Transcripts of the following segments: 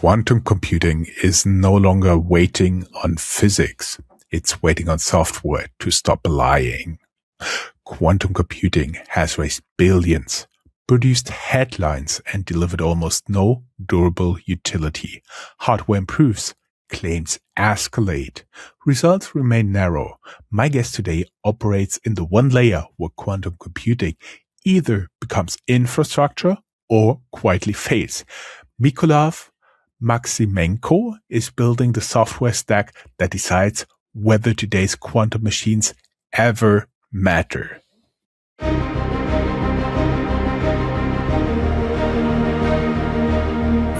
Quantum computing is no longer waiting on physics. It's waiting on software to stop lying. Quantum computing has raised billions, produced headlines, and delivered almost no durable utility. Hardware improves, claims escalate, results remain narrow. My guest today operates in the one layer where quantum computing either becomes infrastructure or quietly fails. Mykola Myksymenko is building the software stack that decides whether today's quantum machines ever matter.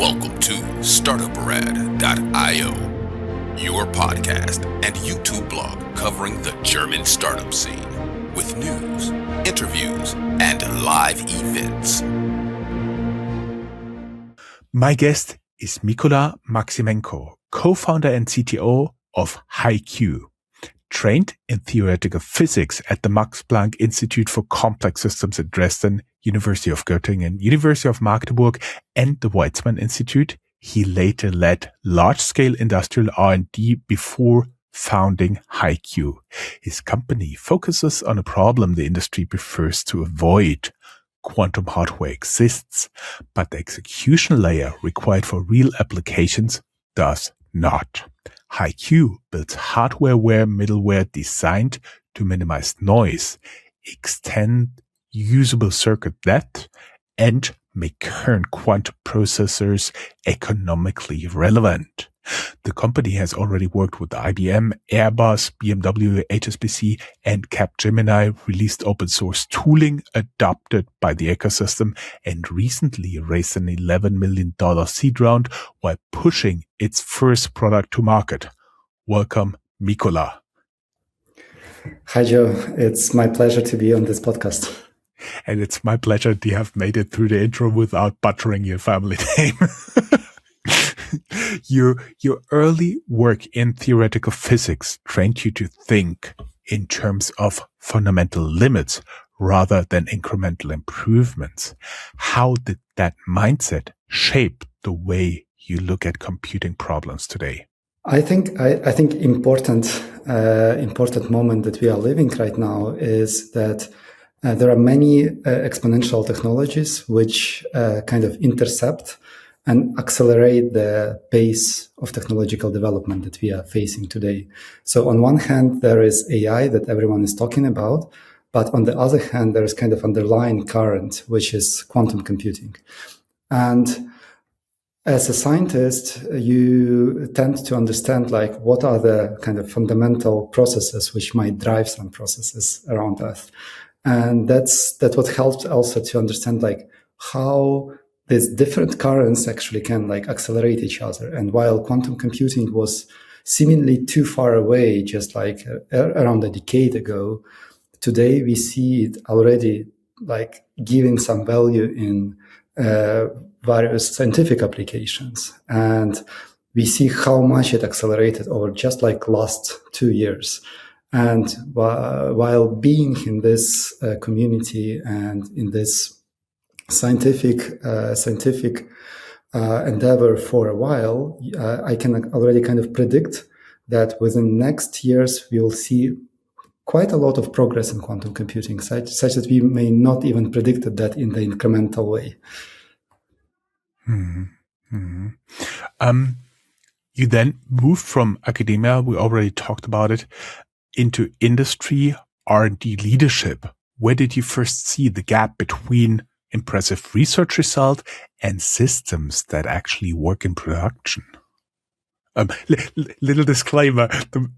Welcome to Startuprad.io, your podcast and YouTube blog covering the German startup scene with news, interviews, and live events. My guest is Mykola Myksymenko, co-founder and CTO of Haiqu. Trained in theoretical physics at the Max Planck Institute for Complex Systems at Dresden, University of Göttingen, University of Magdeburg, and the Weizmann Institute, he later led large-scale industrial R&D before founding Haiqu. His company focuses on a problem the industry prefers to avoid. Quantum hardware exists, but the execution layer required for real applications does not. Haiqu builds hardware-aware middleware designed to minimize noise, extend usable circuit depth, and make current quantum processors economically relevant. The company has already worked with IBM, Airbus, BMW, HSBC, and Capgemini, released open source tooling adopted by the ecosystem, and recently raised an $11 million seed round while pushing its first product to market. Welcome, Mykola. Hi, Joe. It's my pleasure to be on this podcast. And it's my pleasure to have made it through the intro without butchering your family name. Your early work in theoretical physics trained you to think in terms of fundamental limits rather than incremental improvements. How did that mindset shape the way you look at computing problems today? I think important moment that we are living right now is that there are many exponential technologies which kind of intercept and accelerate the pace of technological development that we are facing today. So on one hand, there is AI that everyone is talking about, but on the other hand, there is kind of underlying current, which is quantum computing. And as a scientist, you tend to understand like what are the kind of fundamental processes which might drive some processes around us. And that's what helped also to understand like how these different currents actually can like accelerate each other. And while quantum computing was seemingly too far away, just like around a decade ago, today we see it already like giving some value in various scientific applications. And we see how much it accelerated over just like last 2 years. And while being in this community and in this scientific endeavor for a while, I can already kind of predict that within next years, we will see quite a lot of progress in quantum computing, such that we may not even predict that in the incremental way. You then moved from academia, we already talked about it, into industry R&D leadership. Where did you first see the gap between impressive research result and systems that actually work in production? Little disclaimer,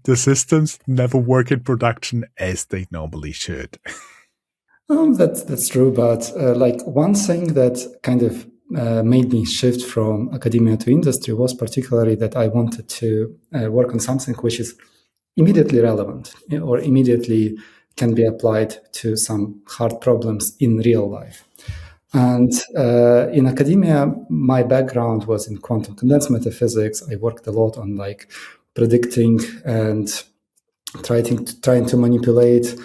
the systems never work in production as they normally should. That's true, but like one thing that kind of made me shift from academia to industry was particularly that I wanted to work on something which is immediately relevant or immediately can be applied to some hard problems in real life. And in academia, my background was in quantum condensed matter physics. I worked a lot on like predicting and trying to manipulate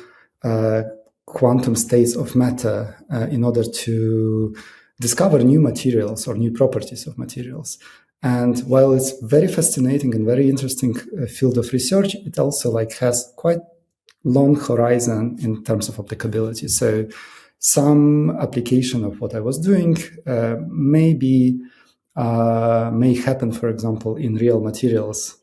quantum states of matter in order to discover new materials or new properties of materials. And while it's very fascinating and very interesting field of research, it also has quite long horizon in terms of applicability. So some application of what I was doing may happen, for example, in real materials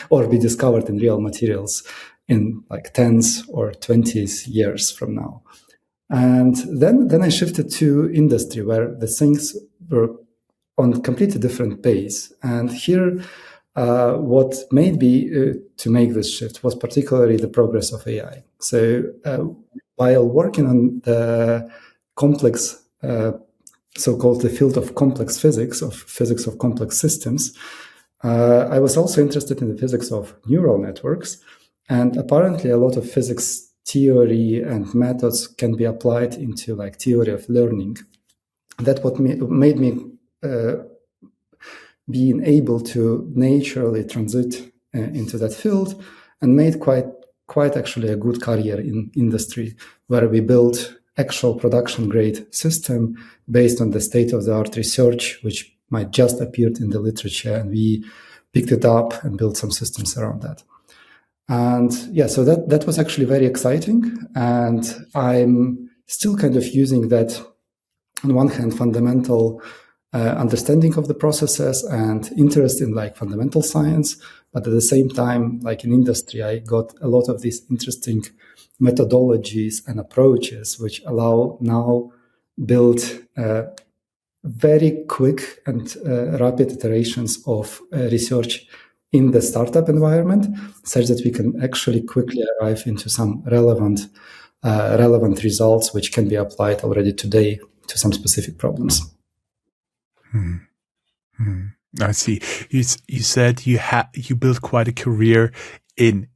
or be discovered in real materials in tens or 20s years from now. And then I shifted to industry, where the things were on completely different pace. And here, what made me to make this shift was particularly the progress of AI. So while working on the complex, so-called the field of complex physics of complex systems, I was also interested in the physics of neural networks. And apparently a lot of physics theory and methods can be applied into theory of learning. That's what made me being able to naturally transit into that field, and made quite actually a good career in industry, where we built actual production grade system based on the state-of-the-art research, which might just appeared in the literature, and we picked it up and built some systems around that. And yeah, so that was actually very exciting. And I'm still kind of using that, on one hand, fundamental understanding of the processes and interest in fundamental science. But at the same time, in industry, I got a lot of these interesting methodologies and approaches, which allow now build very quick and rapid iterations of research in the startup environment, such that we can actually quickly arrive into some relevant results, which can be applied already today to some specific problems. I see. You said you built quite a career in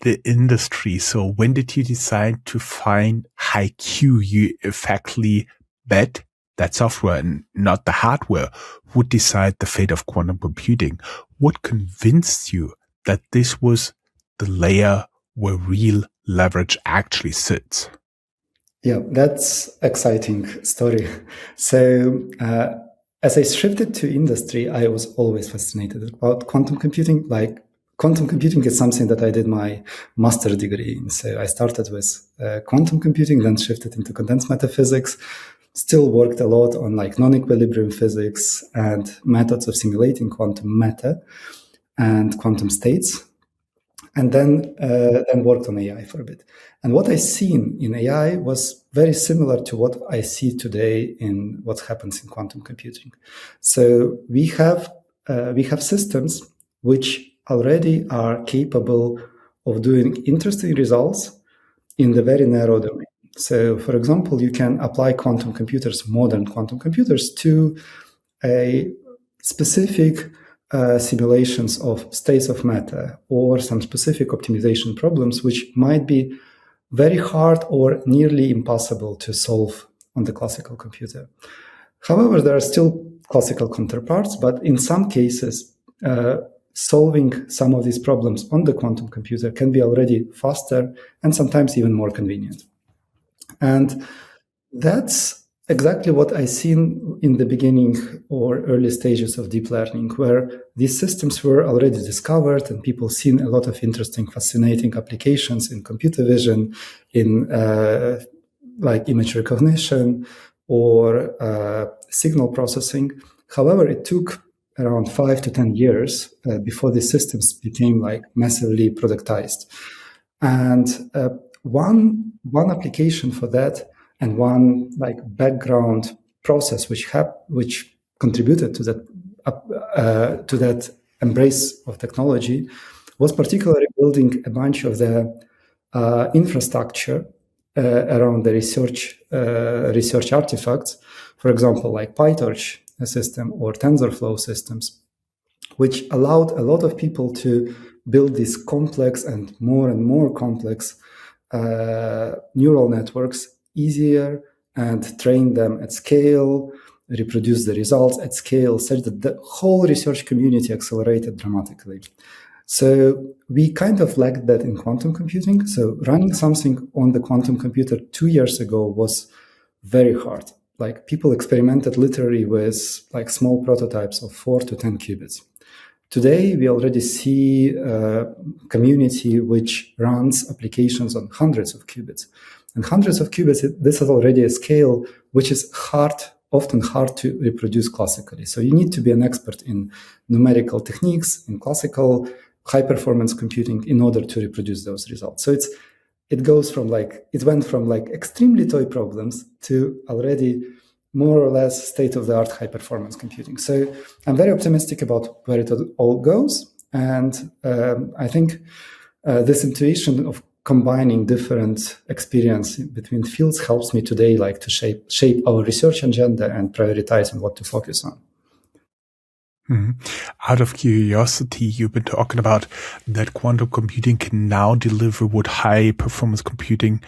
the industry. So when did you decide to find Haiqu? You effectively bet that software and not the hardware would decide the fate of quantum computing. What convinced you that this was the layer where real leverage actually sits? Yeah, that's exciting story. So as I shifted to industry, I was always fascinated about quantum computing. Quantum computing is something that I did my master degree in. So I started with quantum computing, then shifted into condensed matter physics. Still worked a lot on non-equilibrium physics and methods of simulating quantum matter and quantum states, and then worked on AI for a bit. And what I seen in AI was very similar to what I see today in what happens in quantum computing. So we have systems which already are capable of doing interesting results in the very narrow domain. So, for example, you can apply modern quantum computers, to a specific simulations of states of matter or some specific optimization problems, which might be very hard or nearly impossible to solve on the classical computer. However, there are still classical counterparts, but in some cases, solving some of these problems on the quantum computer can be already faster and sometimes even more convenient. And that's exactly what I seen in the beginning or early stages of deep learning, where these systems were already discovered and people seen a lot of interesting, fascinating applications in computer vision, in image recognition or signal processing. However, it took around 5 to 10 years before these systems became massively productized. And one application for that, and one background process which contributed to that embrace of technology, was particularly building a bunch of the infrastructure around the research artifacts, for example, PyTorch system or TensorFlow systems, which allowed a lot of people to build these complex and more complex neural networks easier and train them at scale, reproduce the results at scale, such that the whole research community accelerated dramatically. So we kind of lacked that in quantum computing. So running something on the quantum computer 2 years ago was very hard. like people experimented literally with like small prototypes of 4 to 10 qubits. Today, we already see a community which runs applications on hundreds of qubits. And hundreds of qubits, this is already a scale which is often hard to reproduce classically. So you need to be an expert in numerical techniques, in classical high-performance computing in order to reproduce those results. So it went from extremely toy problems to already more or less state-of-the-art high-performance computing. So I'm very optimistic about where it all goes. And I think this intuition of combining different experience between fields helps me today to shape our research agenda and prioritize on what to focus on. Mm-hmm. Out of curiosity, you've been talking about that quantum computing can now deliver what high-performance computing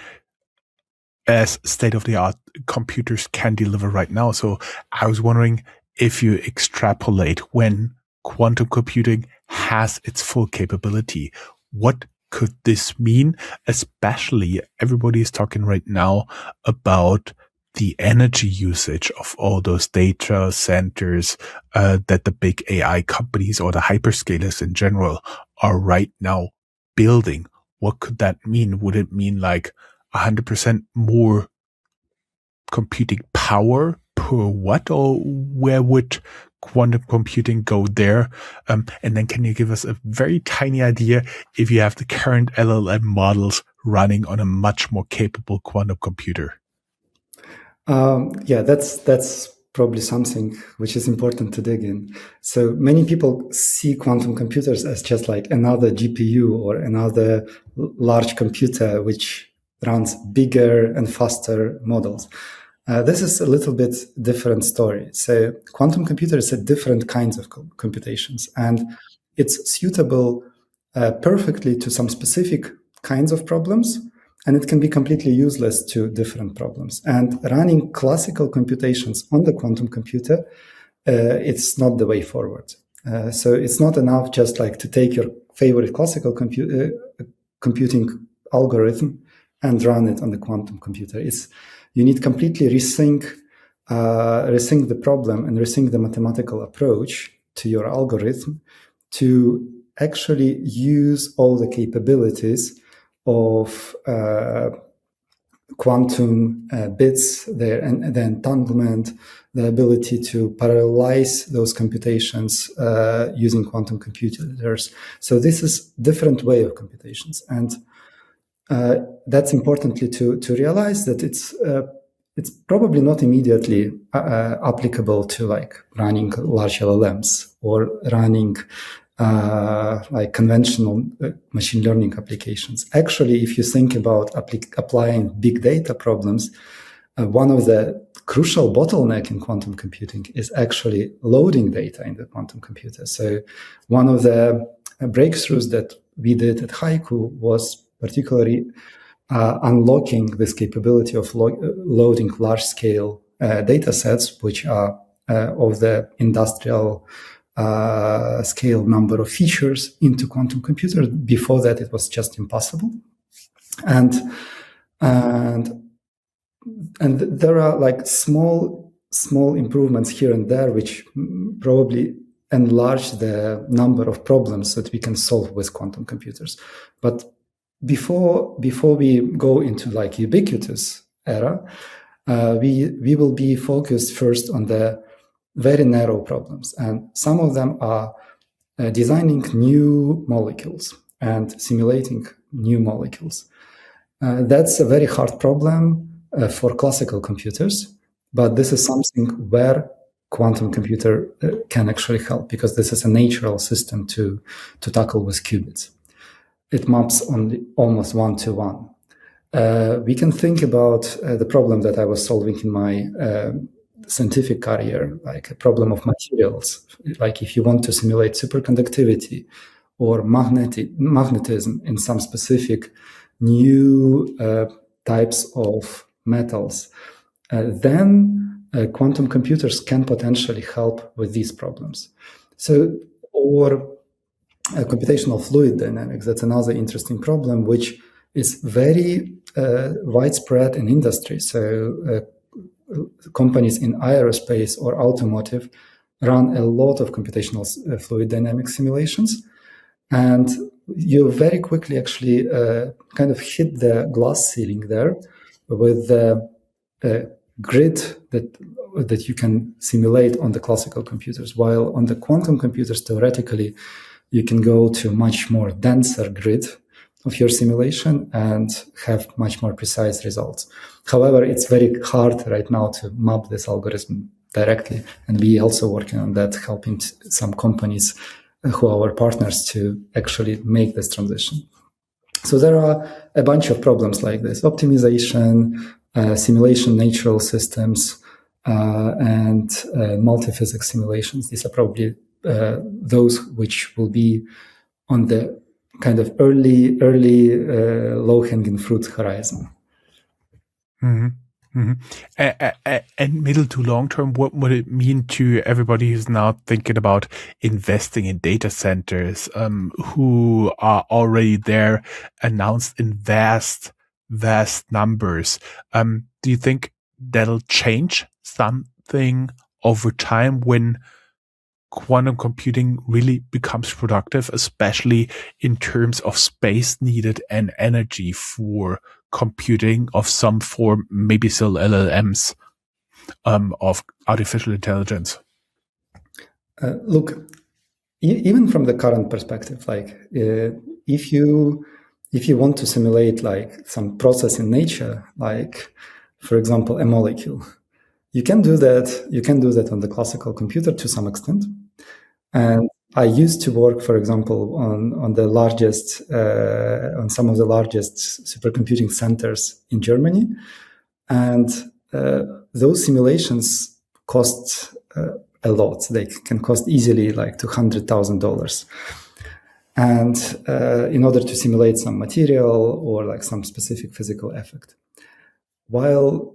as state-of-the-art computers can deliver right now. So I was wondering if you extrapolate when quantum computing has its full capability, what could this mean? Especially everybody is talking right now about the energy usage of all those data centers that the big AI companies or the hyperscalers in general are right now building. What could that mean? Would it mean 100% more computing power per watt, or where would quantum computing go there? And then can you give us a very tiny idea if you have the current LLM models running on a much more capable quantum computer? That's probably something which is important to dig in. So many people see quantum computers as just like another GPU or another large computer which runs bigger and faster models. This is a little bit different story. So quantum computers are different kinds of computations, and it's suitable perfectly to some specific kinds of problems, and it can be completely useless to different problems. And running classical computations on the quantum computer, it's not the way forward. So it's not enough just to take your favorite classical computing algorithm and run it on the quantum computer. You need completely rethink the problem and rethink the mathematical approach to your algorithm to actually use all the capabilities of quantum bits, the entanglement, the ability to parallelize those computations using quantum computers. So this is a different way of computations. And that's importantly to realize that it's probably not immediately applicable to running large LLMs or running conventional machine learning applications. Actually, if you think about applying big data problems, one of the crucial bottleneck in quantum computing is actually loading data in the quantum computer. So one of the breakthroughs that we did at Haiqu was particularly unlocking this capability of loading large-scale data sets, which are of the industrial scale number of features into quantum computers. Before that, it was just impossible. And there are small improvements here and there, which probably enlarge the number of problems that we can solve with quantum computers. But before we go into ubiquitous era, we will be focused first on the very narrow problems. And some of them are designing new molecules and simulating new molecules. That's a very hard problem for classical computers, but this is something where quantum computer can actually help, because this is a natural system to tackle with qubits. It maps on almost one-to-one. We can think about the problem that I was solving in my scientific career, like a problem of materials. Like if you want to simulate superconductivity or magnetism in some specific new types of metals, then quantum computers can potentially help with these problems. So, or computational fluid dynamics, that's another interesting problem, which is very widespread in industry. So companies in aerospace or automotive run a lot of computational fluid dynamics simulations. And you very quickly actually kind of hit the glass ceiling there with the grid that you can simulate on the classical computers, while on the quantum computers, theoretically, you can go to much more denser grid of your simulation and have much more precise results. However, it's very hard right now to map this algorithm directly, and we also working on that, helping some companies who are our partners to actually make this transition. So there are a bunch of problems like this: optimization, simulation, natural systems, and multi-physics simulations. These are probably those which will be on the kind of early low-hanging fruit horizon. Mm-hmm. Mm-hmm. And middle to long term, what would it mean to everybody who's now thinking about investing in data centers, who are already there, announced in vast numbers? Do you think that'll change something over time when quantum computing really becomes productive, especially in terms of space needed and energy for computing of some form, maybe still LLMs, of artificial intelligence? Look, even from the current perspective, like if you want to simulate like some process in nature, like for example a molecule, you can do that. You can do that on the classical computer to some extent. And I used to work, for example, on the largest, on some of the largest supercomputing centers in Germany, and those simulations cost a lot. They can cost easily like $200,000, and in order to simulate some material or like some specific physical effect, you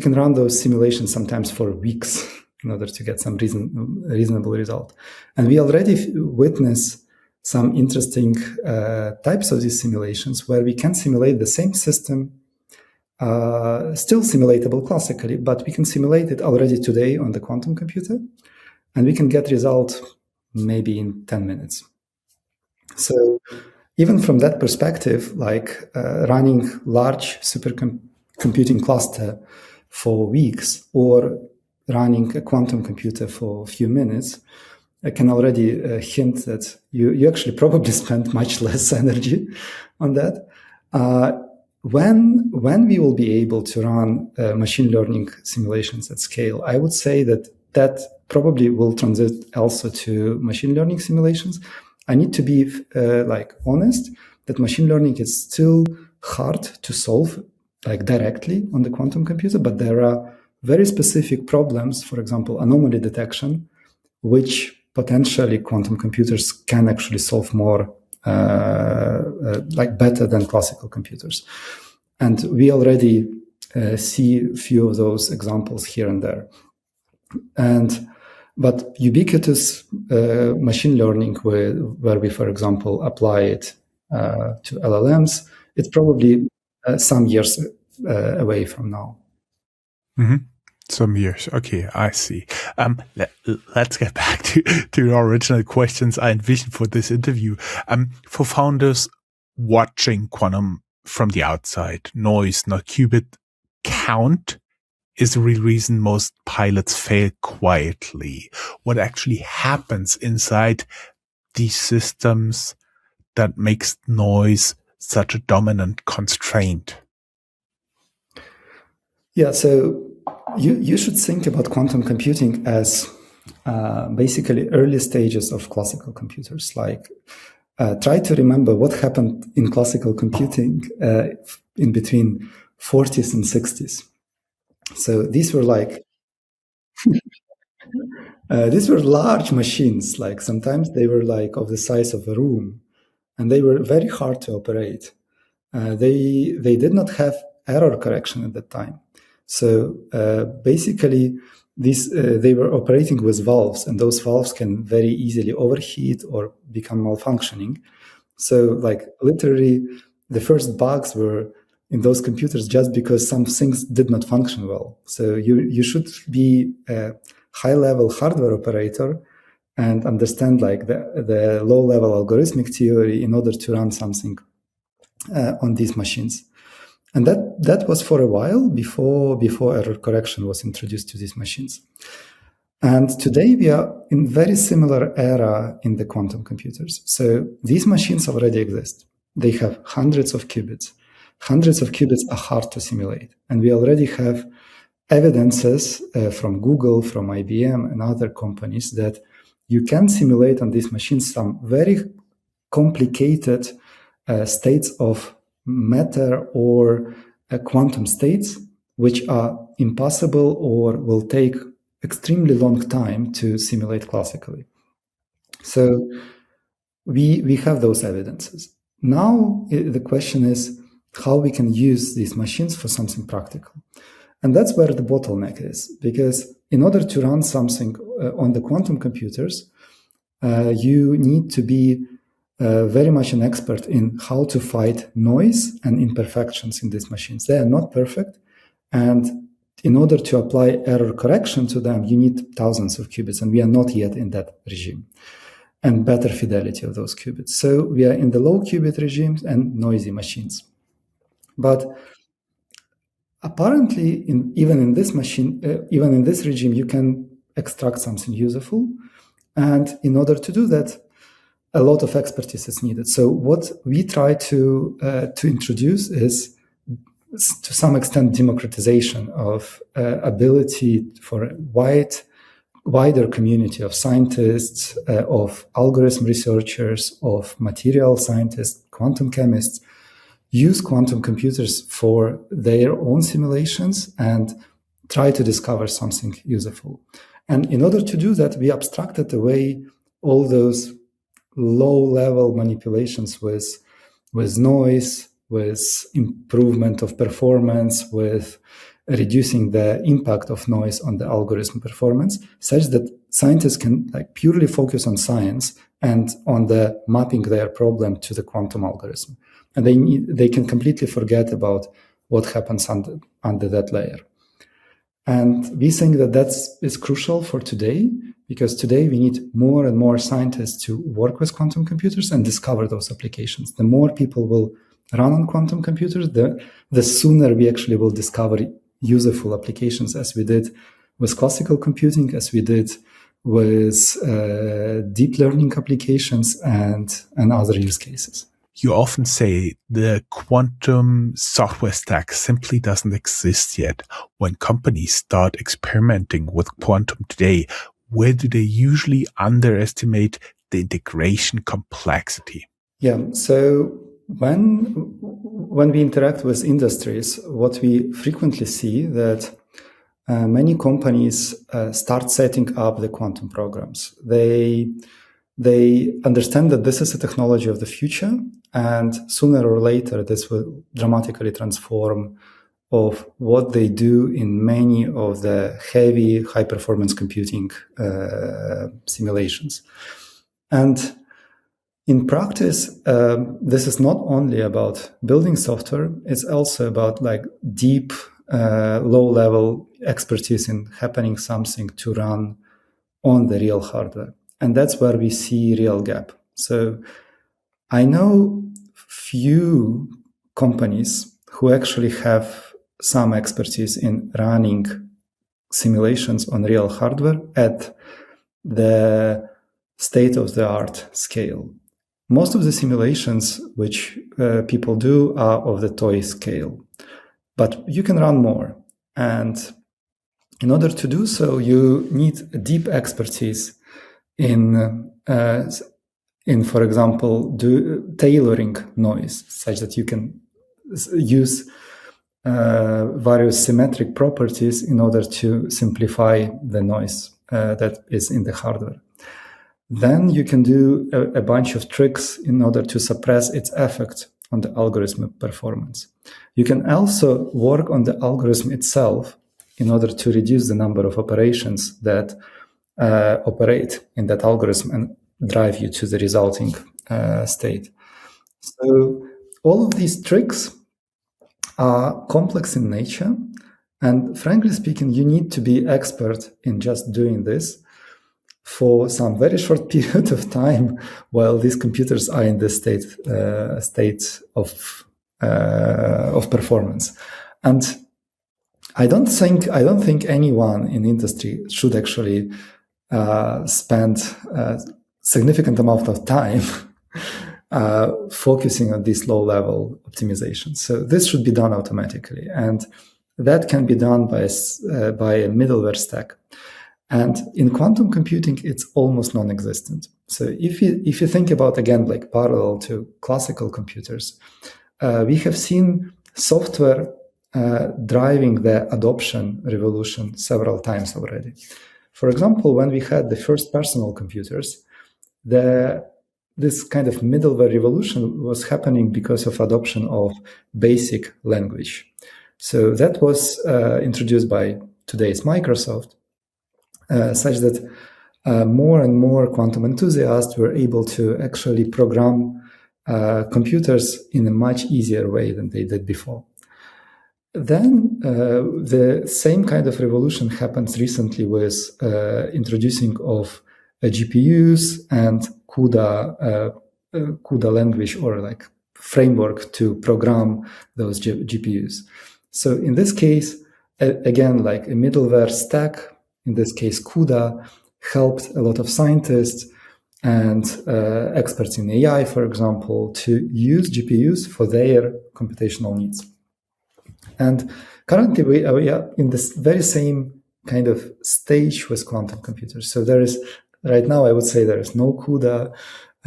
can run those simulations sometimes for weeks in order to get some reasonable result. And we already witness some interesting types of these simulations where we can simulate the same system, still simulatable classically, but we can simulate it already today on the quantum computer, and we can get result maybe in 10 minutes. So even from that perspective, like running large supercomputing cluster for weeks or running a quantum computer for a few minutes, I can already hint that you actually probably spend much less energy on that. When we will be able to run machine learning simulations at scale, I would say that probably will transit also to machine learning simulations. I need to be honest that machine learning is still hard to solve like directly on the quantum computer, but there are very specific problems, for example, anomaly detection, which potentially quantum computers can actually solve more better than classical computers. And we already see a few of those examples here and there. But ubiquitous machine learning, where we, for example, apply it to LLMs, it's probably some years away from now. Mm-hmm. Some years. Okay, I see. Let's get back to the original questions I envisioned for this interview. For founders watching quantum from the outside, noise, not qubit count is the real reason most pilots fail quietly. What actually happens inside these systems that makes noise such a dominant constraint? Yeah, so you should think about quantum computing as basically early stages of classical computers. Like, try to remember what happened in classical computing in between 40s and 60s. So these were these were large machines. Like sometimes they were like of the size of a room, and they were very hard to operate. They did not have error correction at that time. So basically, they were operating with valves, and those valves can very easily overheat or become malfunctioning. So, like literally, the first bugs were in those computers just because some things did not function well. So you should be a high-level hardware operator and understand like the low-level algorithmic theory in order to run something on these machines. And that was for a while before error correction was introduced to these machines. And today we are in very similar era in the quantum computers. So these machines already exist. They have hundreds of qubits. Hundreds of qubits are hard to simulate. And we already have evidences from Google, from IBM and other companies that you can simulate on these machines some very complicated states of matter or quantum states, which are impossible or will take extremely long time to simulate classically. So we have those evidences. Now the question is how we can use these machines for something practical. And that's where the bottleneck is, because in order to run something on the quantum computers, you need to be very much an expert in how to fight noise and imperfections in these machines. They are not perfect. And in order to apply error correction to them, you need thousands of qubits, and we are not yet in that regime, and better fidelity of those qubits. So we are in the low qubit regimes and noisy machines. But apparently, even in this regime, you can extract something useful. And in order to do that, a lot of expertise is needed. So what we try to introduce is, to some extent, democratization of ability for a wider community of scientists, of algorithm researchers, of material scientists, quantum chemists, use quantum computers for their own simulations and try to discover something useful. And in order to do that, we abstracted away all those low-level manipulations with noise, with improvement of performance, with reducing the impact of noise on the algorithm performance, such that scientists can purely focus on science and on the mapping their problem to the quantum algorithm. And they can completely forget about what happens under that layer. And we think that is crucial for today, because today we need more and more scientists to work with quantum computers and discover those applications. The more people will run on quantum computers, the sooner we actually will discover useful applications, as we did with classical computing, as we did with deep learning applications and other use cases. You often say the quantum software stack simply doesn't exist yet. When companies start experimenting with quantum today, where do they usually underestimate the integration complexity? Yeah, so when we interact with industries, what we frequently see that many companies start setting up the quantum programs. They understand that this is a technology of the future, and sooner or later this will dramatically transform of what they do in many of the heavy high-performance computing simulations. And in practice, this is not only about building software, it's also about deep, low-level expertise in happening something to run on the real hardware. And that's where we see real gap. So I know few companies who actually have some expertise in running simulations on real hardware at the state-of-the-art scale. Most of the simulations which people do are of the toy scale, but you can run more. And in order to do so, you need a deep expertise in, for example, tailoring noise, such that you can use various symmetric properties in order to simplify the noise that is in the hardware. Then you can do a bunch of tricks in order to suppress its effect on the algorithm performance. You can also work on the algorithm itself in order to reduce the number of operations that operate in that algorithm and drive you to the resulting state. So all of these tricks are complex in nature. And frankly speaking, you need to be expert in just doing this for some very short period of time while these computers are in this state of performance. And I don't think anyone in industry should actually spend a significant amount of time focusing on this low-level optimization. So this should be done automatically, and that can be done by a middleware stack. And in quantum computing, it's almost non-existent. So if you think about, again, like parallel to classical computers, we have seen software driving the adoption revolution several times already. For example, when we had the first personal computers, this kind of middleware revolution was happening because of adoption of basic language. So that was introduced by today's Microsoft, such that more and more quantum enthusiasts were able to actually program computers in a much easier way than they did before. Then the same kind of revolution happens recently with introducing of GPUs and CUDA language, or like framework to program those GPUs. So in this case, again, like a middleware stack, in this case CUDA, helped a lot of scientists and experts in AI, for example, to use GPUs for their computational needs. And currently we are in this very same kind of stage with quantum computers. So there is, right now, I would say there is no CUDA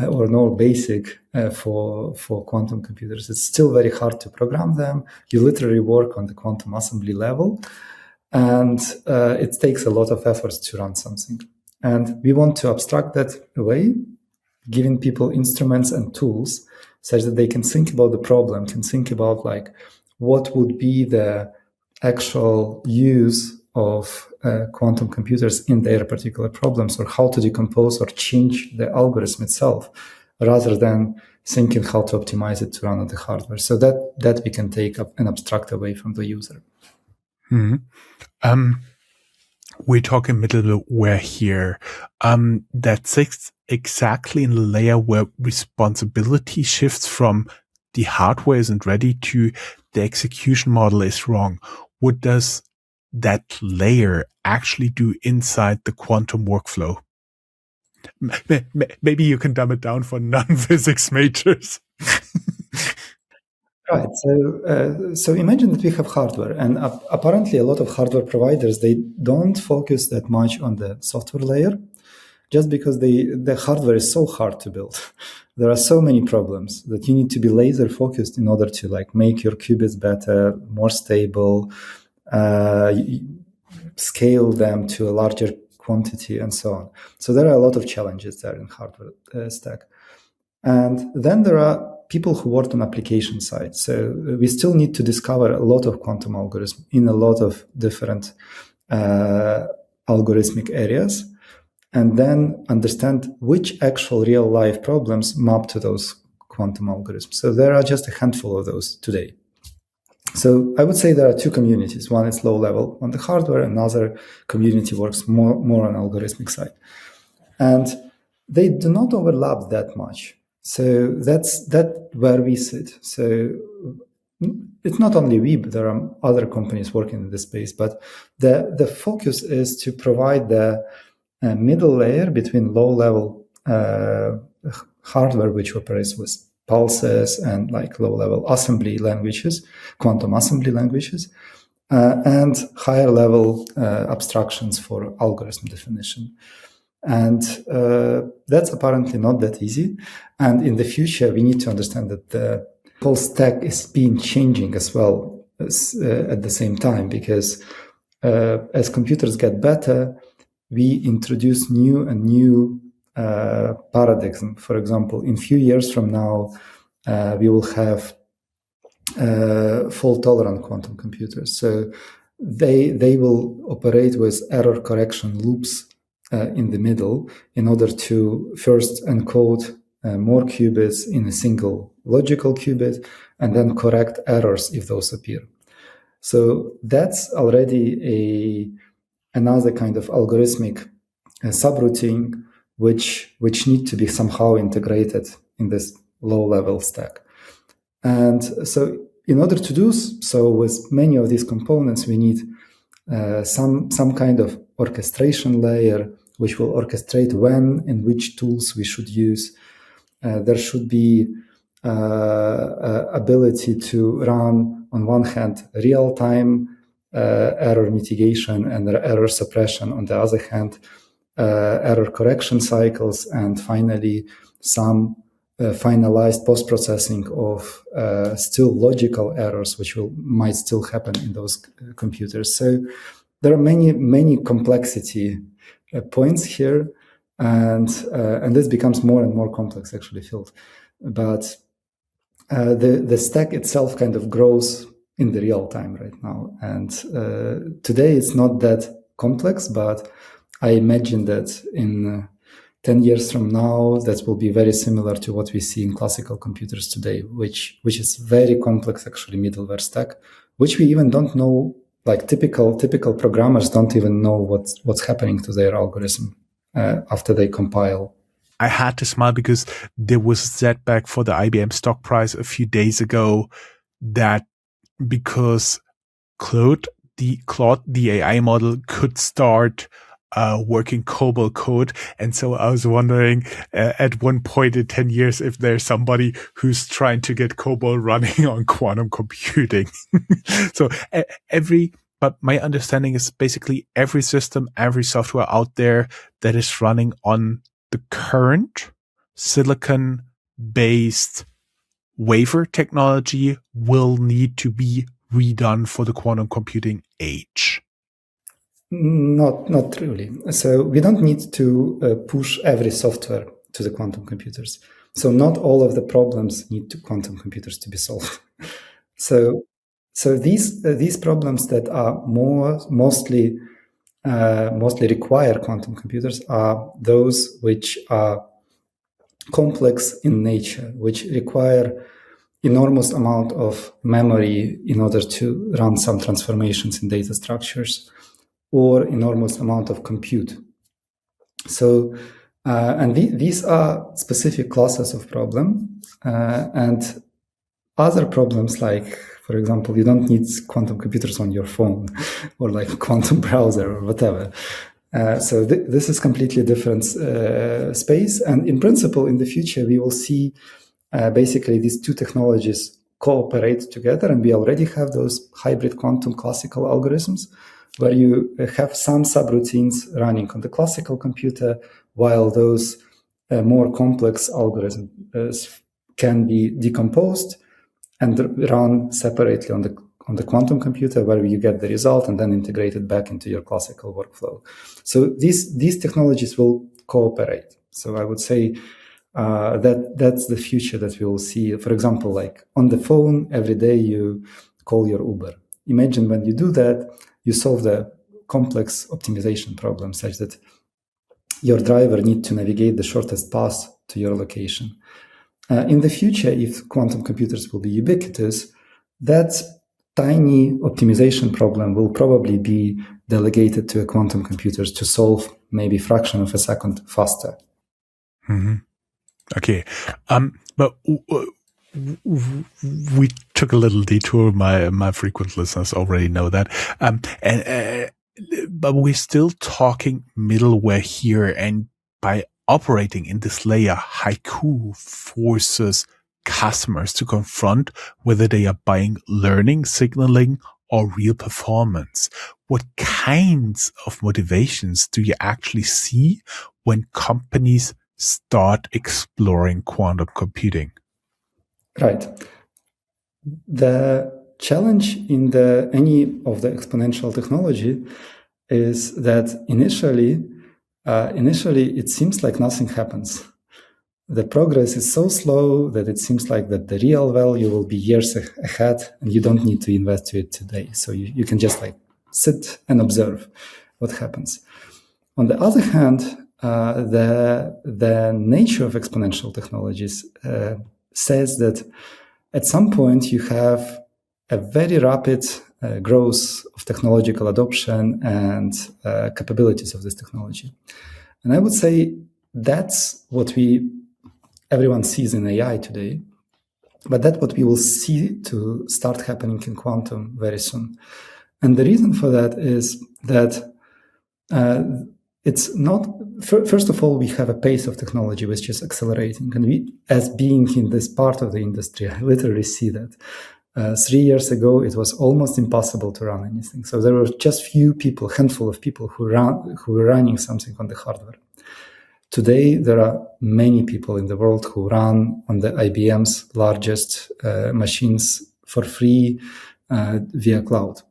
or no BASIC for quantum computers. It's still very hard to program them. You literally work on the quantum assembly level, and it takes a lot of efforts to run something. And we want to abstract that away, giving people instruments and tools such that they can think about the problem, can think about like what would be the actual use of quantum computers in their particular problems, or how to decompose or change the algorithm itself, rather than thinking how to optimize it to run on the hardware. So that we can take up and abstract away from the user. Mm-hmm. We're talking middleware here. That sits exactly in the layer where responsibility shifts from the hardware isn't ready to the execution model is wrong. What does that layer actually do inside the quantum workflow? Maybe you can dumb it down for non-physics majors. Right. So imagine that we have hardware, and apparently a lot of hardware providers, they don't focus that much on the software layer, just because the hardware is so hard to build. There are so many problems that you need to be laser focused in order to like make your qubits better, more stable, scale them to a larger quantity, and so on. So there are a lot of challenges there in hardware stack. And then there are people who work on application side. So we still need to discover a lot of quantum algorithms in a lot of different algorithmic areas, and then understand which actual real life problems map to those quantum algorithms. So there are just a handful of those today. So I would say there are two communities. One is low level on the hardware, another community works more on algorithmic side. And they do not overlap that much. So that's where we sit. So it's not only we, but there are other companies working in this space. But the focus is to provide the middle layer between low-level hardware, which operates with pulses and like low-level assembly languages, quantum assembly languages, and higher-level abstractions for algorithm definition. And that's apparently not that easy. And in the future, we need to understand that the whole stack is changing as well at the same time, because as computers get better, we introduce new paradigm. For example, in a few years from now, we will have fault-tolerant quantum computers. So they will operate with error correction loops in the middle in order to first encode more qubits in a single logical qubit, and then correct errors if those appear. So that's already another kind of algorithmic subroutine which need to be somehow integrated in this low-level stack. And so in order to do so with many of these components, we need some kind of orchestration layer which will orchestrate when and which tools we should use. There should be ability to run, on one hand, real-time error mitigation and error suppression, on the other hand, error correction cycles, and finally, some finalized post-processing of still logical errors, which might still happen in those computers. So there are many complexity points here, and this becomes more and more complex, actually, Phil. But the stack itself kind of grows in the real time right now, and today it's not that complex, but I imagine that in 10 years from now, that will be very similar to what we see in classical computers today, which is very complex, actually, middleware stack, which we even don't know. Like typical programmers don't even know what's happening to their algorithm after they compile. I had to smile because there was a setback for the IBM stock price a few days ago, that because Claude, the AI model, could start working COBOL code. And so I was wondering at one point in 10 years if there's somebody who's trying to get COBOL running on quantum computing. So but my understanding is basically every system, every software out there that is running on the current silicon-based wafer technology will need to be redone for the quantum computing age. Not really. So we don't need to push every software to the quantum computers. So not all of the problems need quantum computers to be solved. So these problems that are mostly require quantum computers are those which are complex in nature, which require enormous amount of memory in order to run some transformations in data structures, or enormous amount of compute. So, and these are specific classes of problem, and other problems, like, for example, you don't need quantum computers on your phone or like a quantum browser or whatever. So this is completely different space. And in principle, in the future, we will see basically these two technologies cooperate together. And we already have those hybrid quantum classical algorithms where you have some subroutines running on the classical computer, while those more complex algorithms can be decomposed and run separately on the quantum computer, where you get the result and then integrate it back into your classical workflow. So these technologies will cooperate. So I would say that's the future that we will see. For example, like on the phone, every day you call your Uber. Imagine when you do that, you solve the complex optimization problem such that your driver needs to navigate the shortest path to your location. In the future, if quantum computers will be ubiquitous, that tiny optimization problem will probably be delegated to a quantum computers to solve maybe a fraction of a second faster. Mm-hmm. Okay. But we took a little detour. My frequent listeners already know that. But we're still talking middleware here, and by operating in this layer, Haiqu forces customers to confront whether they are buying learning, signaling, or real performance. What kinds of motivations do you actually see when companies start exploring quantum computing? Right. The challenge in any of the exponential technology is that initially it seems like nothing happens. The progress is so slow that it seems like that the real value will be years ahead, and you don't need to invest to it today. So you can just like sit and observe what happens. On the other hand, the nature of exponential technologies says that at some point you have a very rapid growth of technological adoption and capabilities of this technology. And I would say that's what everyone sees in AI today, but that's what we will see to start happening in quantum very soon. And the reason for that is that it's not, first of all, we have a pace of technology which is accelerating. And we, as being in this part of the industry, I literally see that. 3 years ago, it was almost impossible to run anything. So there were just handful of people who were running something on the hardware. Today, there are many people in the world who run on the IBM's largest machines for free via cloud.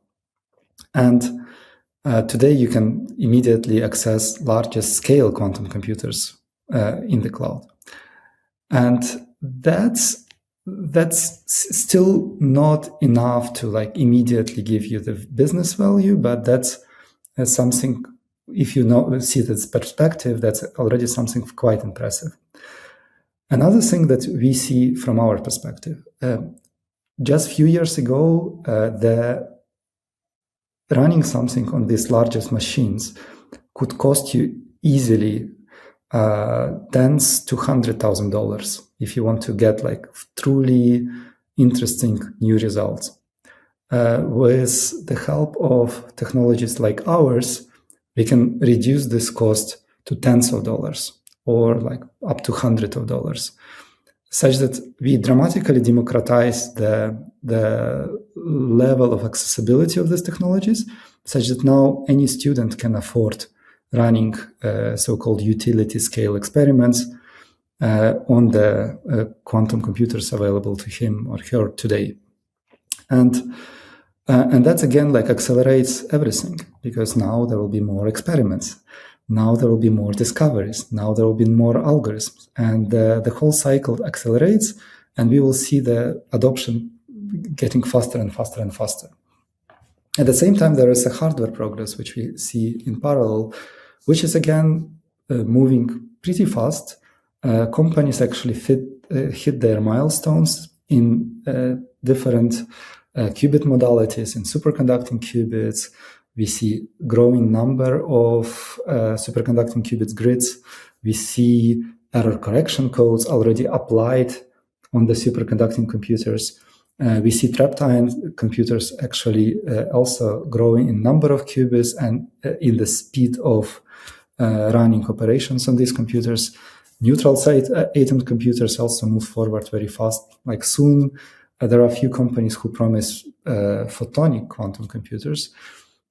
And today, you can immediately access largest scale quantum computers in the cloud. And that's still not enough to immediately give you the business value, but that's something, if you see this perspective, that's already something quite impressive. Another thing that we see from our perspective, just a few years ago, running something on these largest machines could cost you easily tens to $100,000 if you want to get truly interesting new results. With the help of technologies like ours, we can reduce this cost to tens of dollars or up to hundreds of dollars, such that we dramatically democratize the level of accessibility of these technologies, such that now any student can afford running so-called utility scale experiments on the quantum computers available to him or her today. And that again accelerates everything, because now there will be more experiments. Now there will be more discoveries. Now there will be more algorithms. And the whole cycle accelerates, and we will see the adoption getting faster and faster and faster. At the same time, there is a hardware progress, which we see in parallel, which is again moving pretty fast. Companies actually hit their milestones in different qubit modalities, in superconducting qubits. We see growing number of superconducting qubits grids. We see error correction codes already applied on the superconducting computers. We see trapped-ion computers actually also growing in number of qubits and in the speed of running operations on these computers. Neutral site atom computers also move forward very fast. Soon, there are a few companies who promise photonic quantum computers.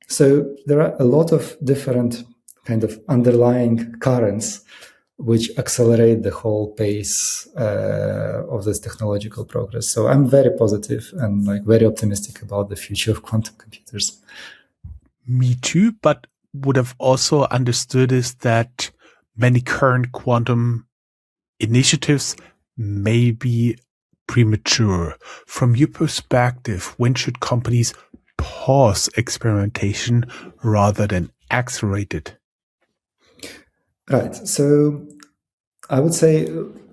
So there are a lot of different kind of underlying currents which accelerate the whole pace of this technological progress. So I'm very positive and very optimistic about the future of quantum computers. Me too, but would have also understood is that many current quantum initiatives may be premature. From your perspective, when should companies pause experimentation rather than accelerate it? Right. So I would say,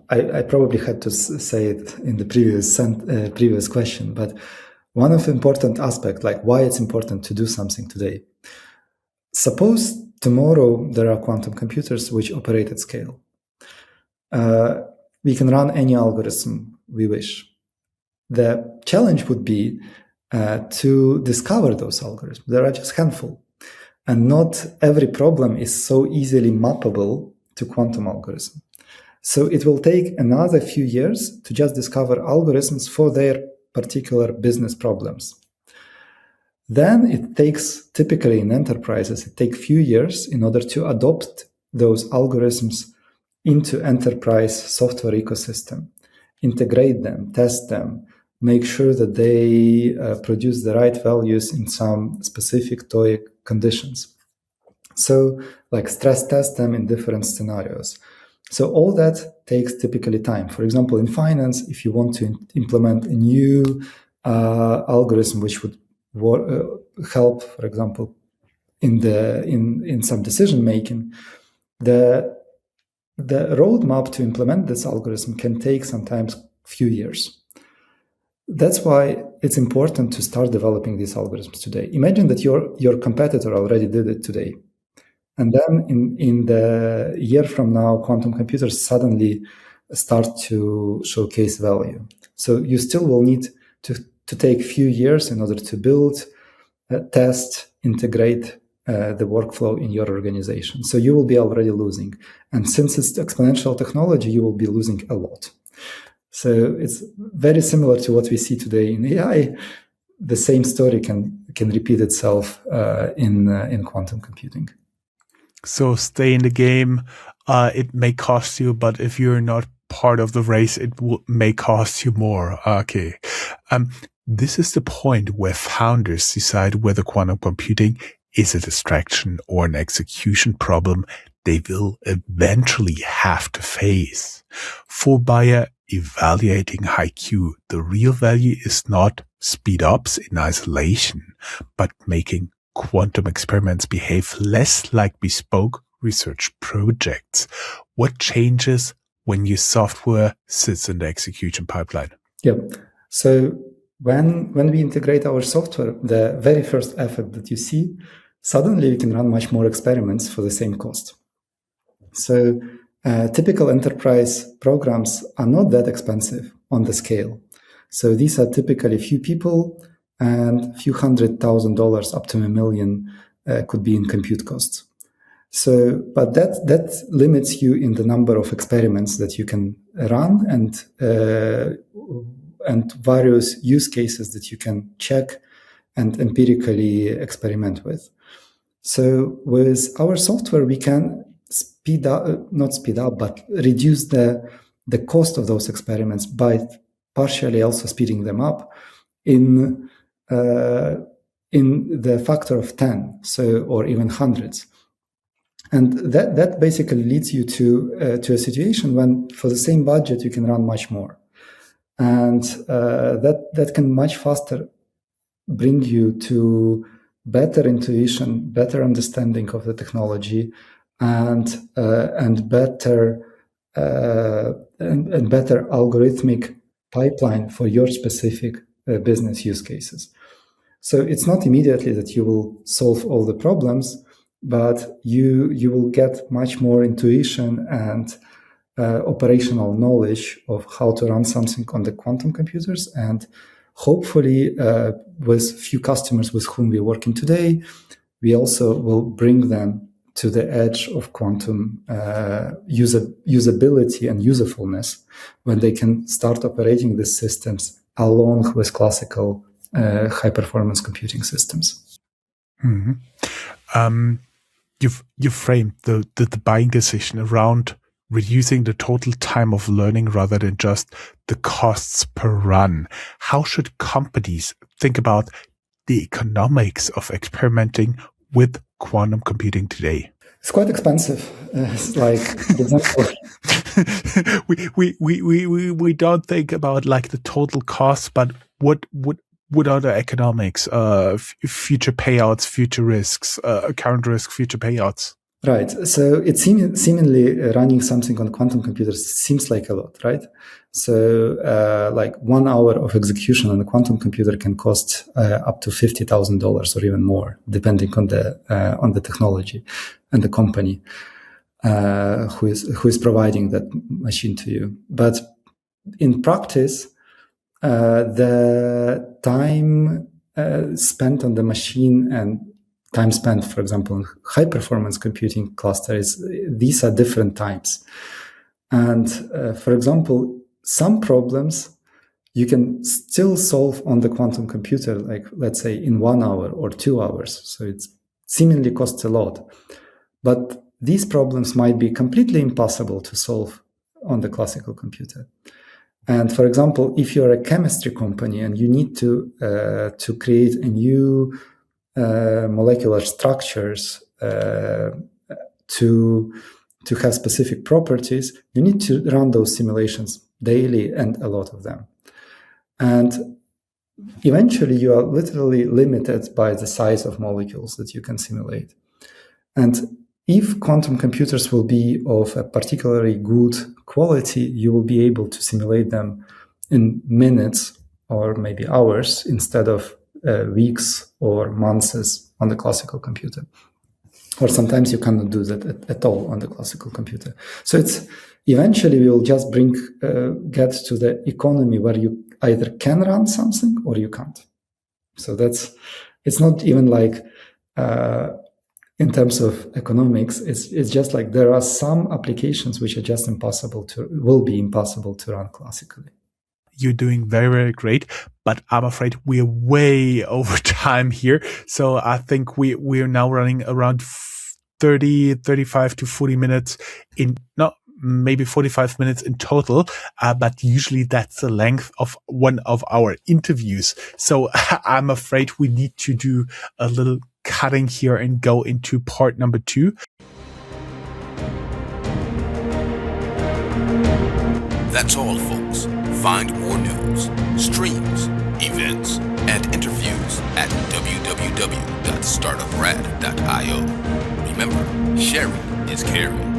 I probably had to say it in the previous question, but one of the important aspects, why it's important to do something today. Suppose tomorrow there are quantum computers which operate at scale. We can run any algorithm we wish. The challenge would be to discover those algorithms. There are just a handful. And not every problem is so easily mappable to quantum algorithm. So it will take another few years to just discover algorithms for their particular business problems. Then it takes, typically in enterprises, it takes a few years in order to adopt those algorithms into enterprise software ecosystem, integrate them, test them, make sure that they produce the right values in some specific TOEIC conditions. So stress test them in different scenarios. So all that takes typically time. For example, in finance, if you want to implement a new algorithm which would help, for example, in some decision making, The roadmap to implement this algorithm can take sometimes few years. That's why it's important to start developing these algorithms today. Imagine that your competitor already did it today. And then in the year from now, quantum computers suddenly start to showcase value. So you still will need to take a few years in order to build, test, integrate the workflow in your organization. So you will be already losing. And since it's exponential technology, you will be losing a lot. So it's very similar to what we see today in AI. The same story can repeat itself in quantum computing. So stay in the game. It may cost you, but if you're not part of the race, it may cost you more. Okay. This is the point where founders decide whether quantum computing is a distraction or an execution problem they will eventually have to face. For Bayer evaluating Haiqu, the real value is not speed ups in isolation, but making quantum experiments behave less like bespoke research projects. What changes when your software sits in the execution pipeline? Yeah. So when we integrate our software, the very first effort that you see, suddenly you can run much more experiments for the same cost. So typical enterprise programs are not that expensive on the scale. So these are typically few people and few $100,000 up to $1 million could be in compute costs. So, but that limits you in the number of experiments that you can run and various use cases that you can check and empirically experiment with. So with our software, we can but reduce the cost of those experiments by partially also speeding them up in the factor of 10, so or even hundreds. And that basically leads you to a situation when for the same budget you can run much more, and that can much faster bring you to better intuition, better understanding of the technology, and better algorithmic pipeline for your specific business use cases. So it's not immediately that you will solve all the problems, but you will get much more intuition and operational knowledge of how to run something on the quantum computers. And hopefully, with few customers with whom we're working today, we also will bring them to the edge of quantum usability and usefulness when they can start operating these systems along with classical high-performance computing systems. Mm-hmm. You've framed the buying decision around reducing the total time of learning rather than just the costs per run. How should companies think about the economics of experimenting with quantum computing today? It's quite expensive. Like, for example, we don't think about like the total cost, but what are the economics? Future payouts, future risks, current risk, future payouts. Right. So it seemingly running something on quantum computers seems like a lot, right? So like 1 hour of execution on a quantum computer can cost up to $50,000 or even more, depending on the technology and the company who is providing that machine to you. But in practice, the time spent on the machine and time spent, for example, in high-performance computing clusters, these are different times. And for example, some problems you can still solve on the quantum computer, like let's say in 1 hour or 2 hours. So it seemingly costs a lot. But these problems might be completely impossible to solve on the classical computer. And for example, if you're a chemistry company and you need to create a new molecular structures to have specific properties, you need to run those simulations daily and a lot of them. And eventually you are literally limited by the size of molecules that you can simulate. And if quantum computers will be of a particularly good quality, you will be able to simulate them in minutes or maybe hours instead of weeks or months on the classical computer. Or sometimes you cannot do that at all on the classical computer. So it's eventually we will just get to the economy where you either can run something or you can't. So it's not even like in terms of economics, it's just like there are some applications which are just will be impossible to run classically. You're doing very, very great, but I'm afraid we're way over time here. So I think we're now running around 35 to 40 minutes maybe 45 minutes in total. But usually that's the length of one of our interviews. So I'm afraid we need to do a little cutting here and go into part number 2. That's all, folks. Find more news, streams, events, and interviews at www.startuprad.io. Remember, sharing is caring.